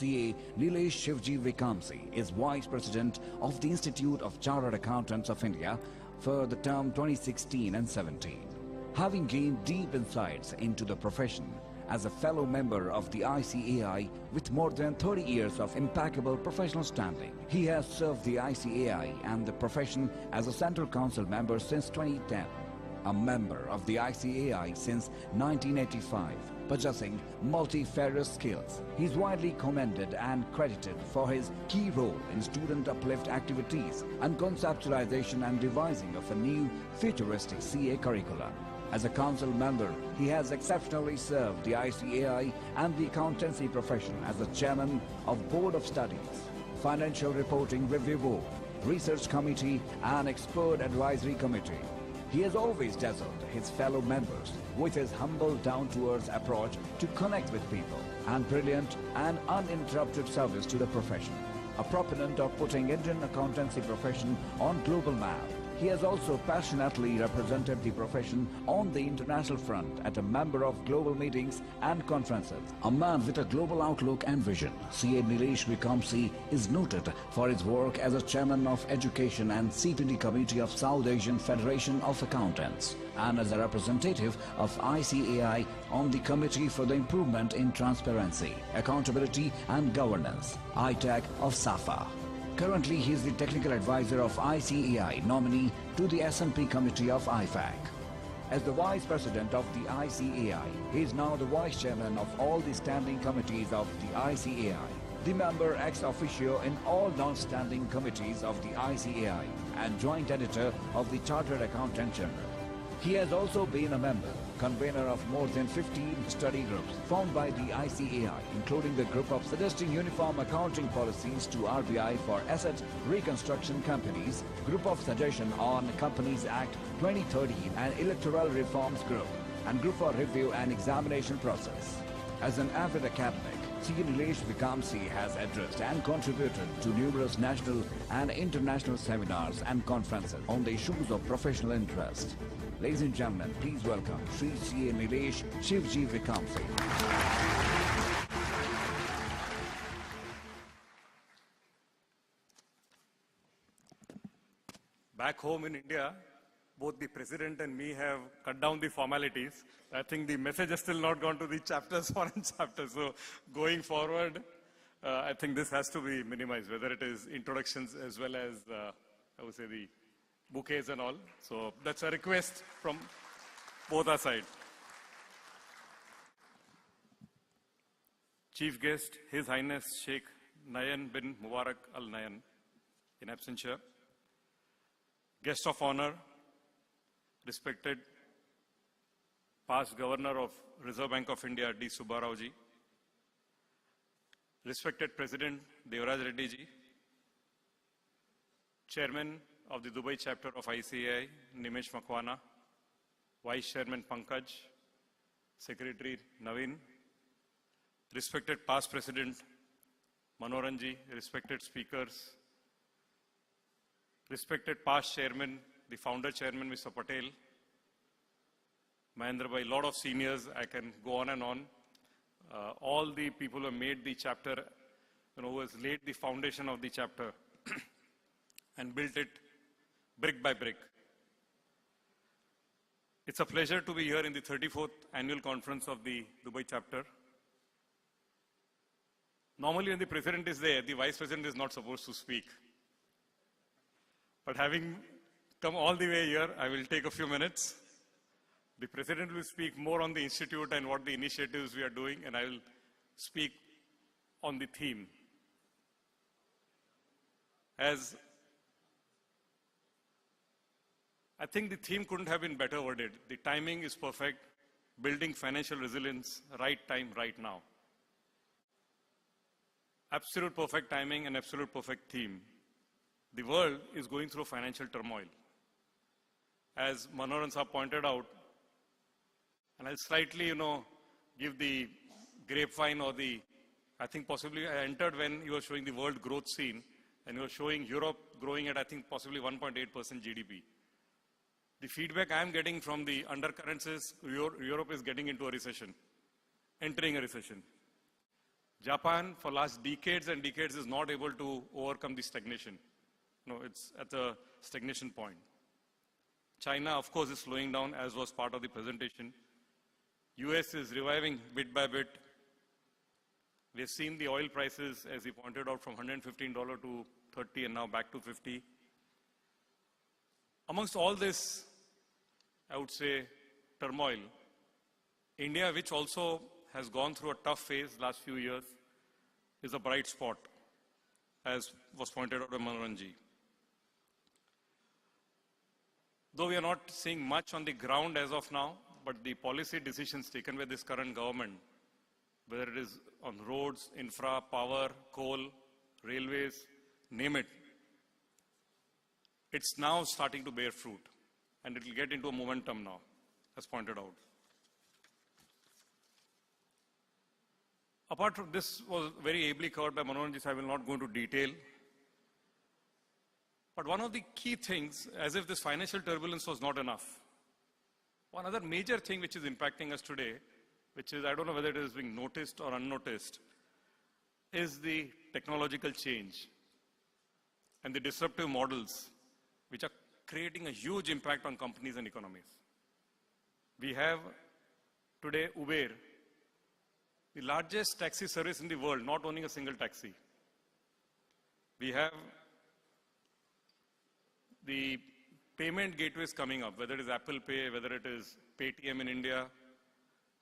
CA Nilesh Shivji Vikamsi is Vice President of the Institute of Chartered Accountants of India for the term 2016 and 17. Having gained deep insights into the profession as a fellow member of the ICAI with more than 30 years of impeccable professional standing, he has served the ICAI and the profession as a Central Council member since 2010. A member of the ICAI since 1985, possessing multifarious skills. He is widely commended and credited for his key role in student uplift activities and conceptualization and devising of a new futuristic CA curricula. As a council member, he has exceptionally served the ICAI and the accountancy profession as the chairman of Board of Studies, Financial Reporting Review Board, Research Committee and Expert Advisory Committee. He has always dazzled his fellow members with his humble, down-to-earth approach to connect with people and brilliant and uninterrupted service to the profession. A proponent of putting Indian accountancy profession on global map, he has also passionately represented the profession on the international front as a member of global meetings and conferences. A man with a global outlook and vision, CA Nilesh Vikamsi is noted for his work as a chairman of Education and CPD Committee of South Asian Federation of Accountants and as a representative of ICAI on the Committee for the Improvement in Transparency, Accountability and Governance, ITAC of SAFA. Currently, he is the technical advisor of ICAI nominee to the S&P Committee of IFAC. As the Vice President of the ICAI, he is now the Vice Chairman of all the standing committees of the ICAI, the member ex officio in all non-standing committees of the ICAI, and Joint Editor of the Chartered Accountant Journal. He has also been a member, convener of more than 15 study groups formed by the ICAI, including the group of suggesting uniform accounting policies to RBI for asset reconstruction companies, group of suggestion on Companies Act 2013 and electoral reforms group, and group for review and examination process. As an avid academic, CA Nilesh Vikamsi has addressed and contributed to numerous national and international seminars and conferences on the issues of professional interest. Ladies and gentlemen, please welcome Sri CA Nilesh Shivji Vikamsi. Back home in India, both the president and me have cut down the formalities. I think the message has still not gone to the chapters, foreign chapters. So going forward, I think this has to be minimized, whether it is introductions as well as, I would say, the bouquets and all. So that's a request from both our sides. Chief guest, His Highness Sheikh Nayan bin Mubarak Al Nayan, in absentia. Guest of honor, respected past Governor of Reserve Bank of India, D. Subbarao ji. Respected President Devraj Reddy ji. Chairman of the Dubai chapter of ICAI, Nimesh Makwana. Vice Chairman Pankaj. Secretary Naveen. Respected past President Manoharan ji. Respected speakers. Respected past Chairman, the founder chairman, Mr. Patel, Mahendra Bhai, lot of seniors, I can go on and on. All the people who have made the chapter, who has laid the foundation of the chapter and built it brick by brick. It's a pleasure to be here in the 34th annual conference of the Dubai chapter. Normally when the president is there, the vice president is not supposed to speak. But having come all the way here, I will take a few minutes. The president will speak more on the institute and what the initiatives we are doing, and I will speak on the theme. As I think the theme couldn't have been better worded. The timing is perfect. Building financial resilience, right time, right now. Absolute perfect timing and absolute perfect theme. The world is going through financial turmoil. As Manoharan Saab pointed out, and I'll slightly, give the grapevine or I think possibly I entered when you were showing the world growth scene, and you were showing Europe growing at, I think, possibly 1.8% GDP. The feedback I'm getting from the undercurrents is Europe is getting into a recession, entering a recession. Japan, for last decades and decades, is not able to overcome the stagnation. No, it's at the stagnation point. China, of course, is slowing down, as was part of the presentation. US is reviving bit by bit. We've seen the oil prices, as he pointed out, from $115 to 30 and now back to 50. Amongst all this, I would say, turmoil, India, which also has gone through a tough phase last few years, is a bright spot, as was pointed out by Manoharan ji. Though we are not seeing much on the ground as of now, but the policy decisions taken by this current government, whether it is on roads, infra, power, coal, railways, name it, it's now starting to bear fruit. And it will get into a momentum now, as pointed out. Apart from this, was very ably covered by Manoharan ji, so I will not go into detail. But one of the key things, as if this financial turbulence was not enough, one other major thing which is impacting us today, which is, I don't know whether it is being noticed or unnoticed, is the technological change and the disruptive models which are creating a huge impact on companies and economies. We have today Uber, the largest taxi service in the world, not owning a single taxi. We have the payment gateways coming up, whether it is Apple Pay, whether it is Paytm in India,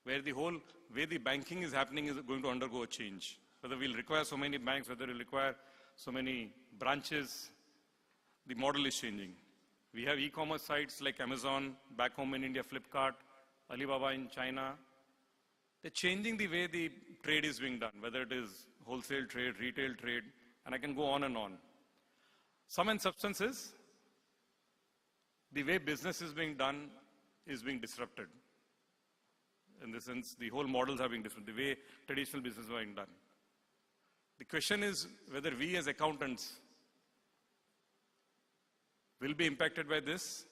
where the whole way the banking is happening is going to undergo a change. Whether we'll require so many banks, whether we'll require so many branches, the model is changing. We have e-commerce sites like Amazon, back home in India, Flipkart, Alibaba in China. They're changing the way the trade is being done, whether it is wholesale trade, retail trade, and I can go on and on. Sum and substance is, the way business is being done is being disrupted. In the sense, the whole models are being disrupted, the way traditional business is being done. The question is whether we as accountants will be impacted by this.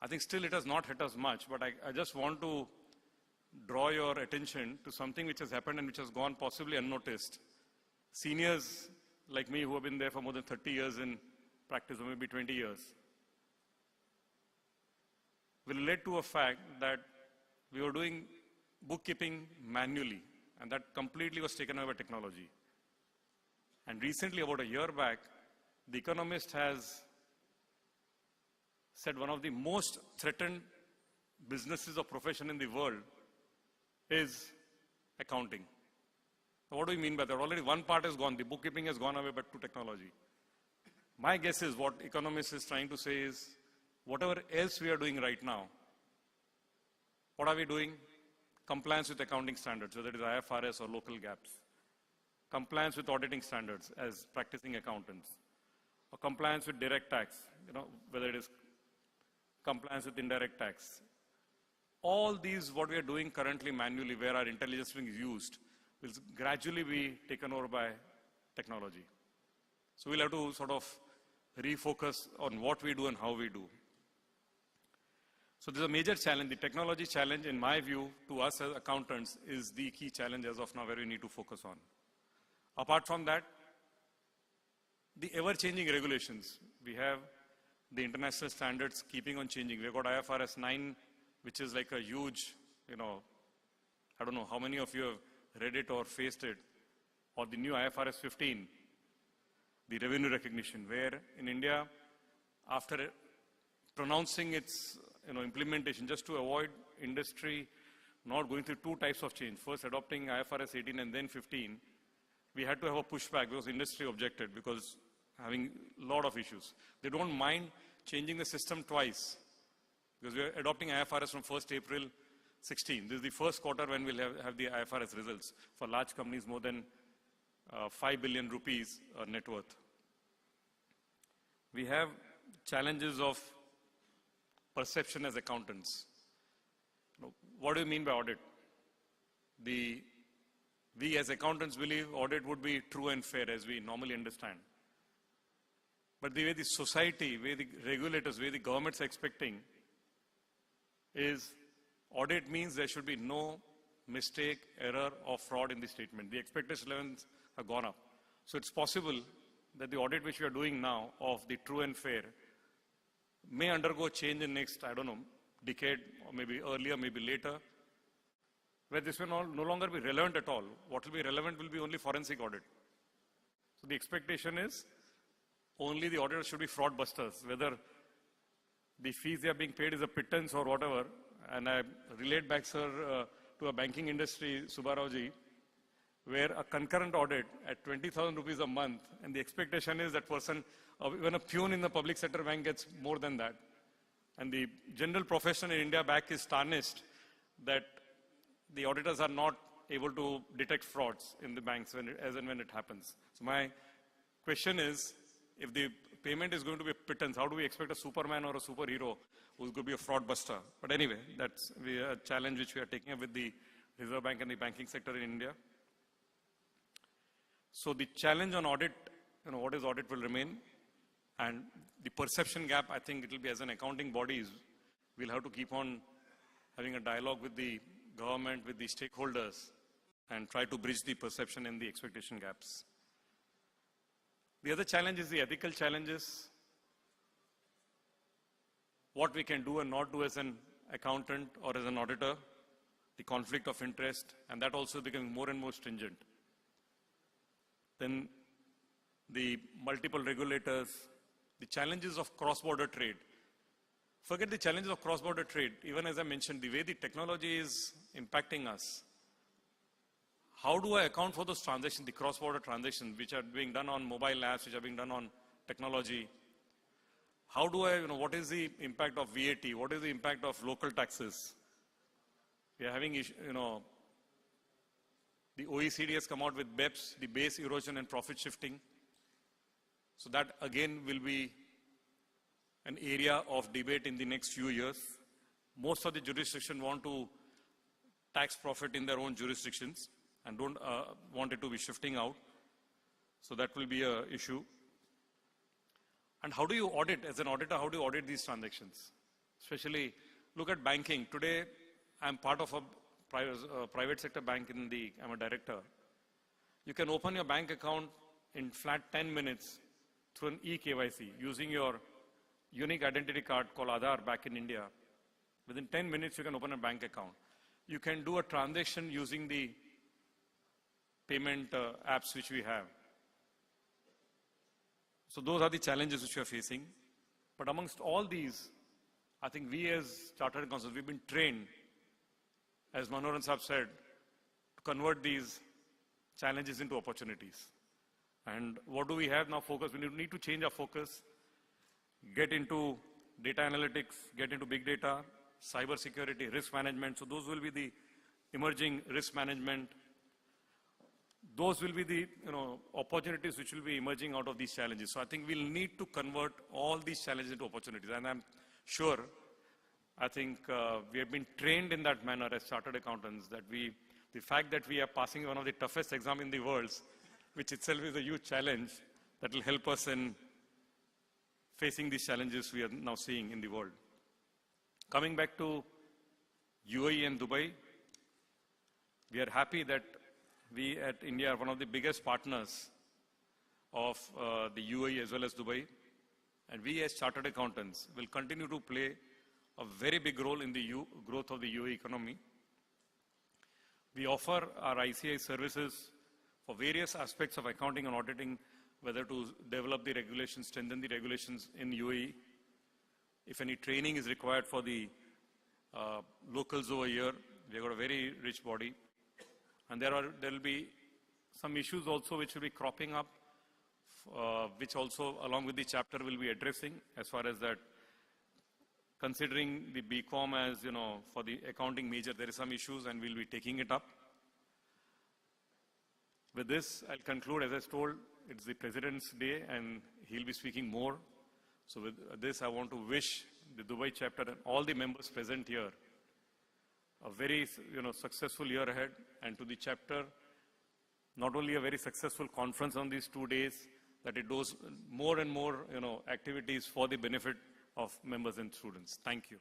I think still it has not hit us much, but I just want to draw your attention to something which has happened and which has gone possibly unnoticed. Seniors like me who have been there for more than 30 years in practice, or maybe 20 years, will relate to a fact that we were doing bookkeeping manually, and that completely was taken away by technology. And recently, about a year back, The Economist has said one of the most threatened businesses or profession in the world is accounting. What do we mean by that? Already one part is gone. The bookkeeping has gone away, but to technology. My guess is what Economist is trying to say is, whatever else we are doing right now, what are we doing? Compliance with accounting standards, whether it is IFRS or local gaps. Compliance with auditing standards as practicing accountants. Or compliance with direct tax, whether it is compliance with indirect tax. All these, what we are doing currently manually, where our intelligence is being used, will gradually be taken over by technology. So we'll have to sort of refocus on what we do and how we do. So there's a major challenge. The technology challenge, in my view, to us as accountants, is the key challenge as of now where we need to focus on. Apart from that, the ever-changing regulations. We have the international standards keeping on changing. We've got IFRS 9, which is like a huge, I don't know how many of you have read it or faced it, or the new IFRS 15, the revenue recognition, where in India, after pronouncing its implementation, just to avoid industry not going through two types of change, first adopting IFRS 18 and then 15, we had to have a pushback because industry objected, because having a lot of issues. They don't mind changing the system twice, because we are adopting IFRS from 1st April 16. This is the first quarter when we'll have the IFRS results for large companies more than 5 billion rupees net worth. We have challenges of perception as accountants. What do you mean by audit? We as accountants believe audit would be true and fair as we normally understand. But the way the society, way the regulators, way the governments are expecting is audit means there should be no mistake, error, or fraud in the statement. The expectation levels have gone up. So it's possible that the audit which we are doing now of the true and fair may undergo change in next, I don't know, decade, or maybe earlier, maybe later, where this will no longer be relevant at all. What will be relevant will be only forensic audit. So the expectation is only the auditors should be fraud busters, whether the fees they are being paid is a pittance or whatever. And I relate back, sir, to a banking industry, Subbarao, where a concurrent audit at 20,000 rupees a month, and the expectation is that person, even a peon in the public sector bank gets more than that. And the general profession in India back is tarnished that the auditors are not able to detect frauds in the banks as and when it happens. So my question is, if the payment is going to be a pittance, how do we expect a Superman or a superhero who's going to be a fraud buster? But anyway, that's a challenge which we are taking up with the Reserve Bank and the banking sector in India. So the challenge on audit, what is audit will remain. And the perception gap, I think it will be as an accounting bodies, we'll have to keep on having a dialogue with the government, with the stakeholders, and try to bridge the perception and the expectation gaps. The other challenge is the ethical challenges. What we can do and not do as an accountant or as an auditor, the conflict of interest, and that also becoming more and more stringent. Then the multiple regulators, the challenges of cross-border trade. Forget the challenges of cross-border trade. Even as I mentioned, the way the technology is impacting us. How do I account for those transactions, the cross-border transactions, which are being done on mobile apps, which are being done on technology? How do I, what is the impact of VAT? What is the impact of local taxes? We are having, the OECD has come out with BEPS, the base erosion and profit shifting. So that again will be an area of debate in the next few years. Most of the jurisdictions want to tax profit in their own jurisdictions and don't want it to be shifting out. So that will be an issue. And how do you audit, as an auditor, how do you audit these transactions? Especially, look at banking. Today, I'm part of a private sector bank I'm a director. You can open your bank account in flat 10 minutes through an e-KYC using your unique identity card called Aadhaar back in India. Within 10 minutes, you can open a bank account. You can do a transaction using the payment apps which we have. So those are the challenges which we are facing. But amongst all these, I think we as Chartered Accountants, we've been trained, as Manoharan Saab said, to convert these challenges into opportunities. And what do we have now? Focus. We need to change our focus, get into data analytics, get into big data, cyber security, risk management. So those will be the emerging risk management. Those will be the opportunities which will be emerging out of these challenges. So I think we'll need to convert all these challenges into opportunities. And I'm sure, I think we have been trained in that manner as Chartered Accountants, that the fact that we are passing one of the toughest exams in the world, which itself is a huge challenge, that will help us in facing these challenges we are now seeing in the world. Coming back to UAE and Dubai, we are happy that we at India are one of the biggest partners of the UAE as well as Dubai. And we as Chartered Accountants will continue to play a very big role in the growth of the UAE economy. We offer our ICAI services for various aspects of accounting and auditing, whether to develop the regulations, strengthen the regulations in UAE. If any training is required for the locals over here, we've got a very rich body. And there will be some issues also which will be cropping up, which also along with the chapter will be addressing as far as that. Considering the BCom as, for the accounting major, there is some issues and we'll be taking it up. With this, I'll conclude. As I told, it's the President's Day and he'll be speaking more. So with this, I want to wish the Dubai chapter and all the members present here a very, successful year ahead, and to the chapter, not only a very successful conference on these 2 days, that it does more and more, activities for the benefit of members and students. Thank you.